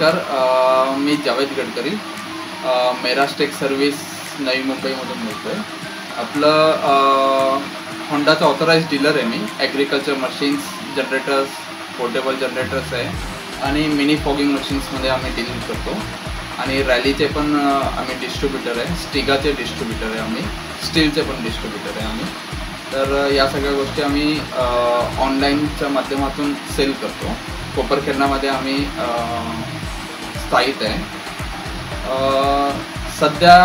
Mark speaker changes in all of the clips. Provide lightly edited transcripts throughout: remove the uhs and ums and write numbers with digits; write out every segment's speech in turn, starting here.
Speaker 1: नमस्कार. मी Javed Gadkari, Meraj tech service नवी मुंबईमधून बोलतो आहे. आपलं होंडाचा ऑथराइज डीलर आहे मी. Agriculture machines, generators, portable generators आहे आणि मिनी फॉगिंग मशीन्समध्ये आम्ही डील करतो. आणि रॅलीचे पण आम्ही डिस्ट्रीब्युटर आहे. स्टिगाचे डिस्ट्रीब्युटर आहे आम्ही. स्टीलचे पण डिस्ट्रीब्युटर आहे आम्ही. तर या सगळ्या गोष्टी आम्ही ऑनलाईनच्या माध्यमातून सेल करतो. कोपरखेरणामध्ये आम्ही स्थायिक आहे. सध्या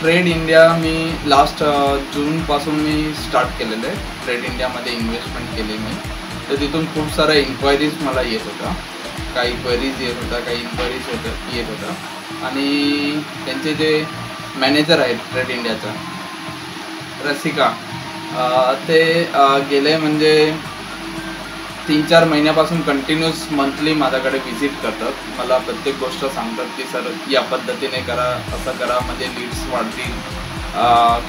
Speaker 1: ट्रेड इंडिया मी लास्ट जूनपासून मी स्टार्ट केलेलं आहे. ट्रेड इंडियामध्ये इन्व्हेस्टमेंट केली मी. तर तिथून खूप साऱ्या इन्क्वायरीज मला येत होत्या. काही क्वेरीज येत होत्या, काही इन्क्वायरीज येत होत्या. आणि त्यांचे जे मॅनेजर आहेत ट्रेड इंडियाचा, रसिका, ते गेले म्हणजे 3-4 महिन्यापासून कंटिन्यूस मंथली माझ्याकडे व्हिजिट करतात. मला प्रत्येक गोष्ट सांगतात की सर या पद्धतीने करा, असं करा म्हणजे लीड्स वाढतील,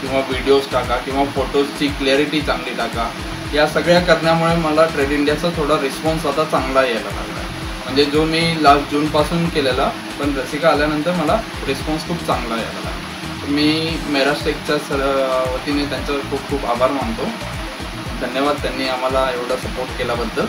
Speaker 1: किंवा व्हिडिओज टाका किंवा फोटोजची क्लॅरिटी चांगली टाका. या सगळ्या करण्यामुळे मला ट्रेड इंडियाचा थोडा रिस्पॉन्स आता चांगला यायला लागला. म्हणजे जो मी लास्ट जूनपासून केलेला, पण रसिका आल्यानंतर मला रिस्पॉन्स खूप चांगला यायला लागला. मी मेराज टेकच्या वतीने त्यांचा खूप खूप आभार मानतो. धन्यवाद त्यांनी आम्हाला एवढा सपोर्ट केल्याबद्दल.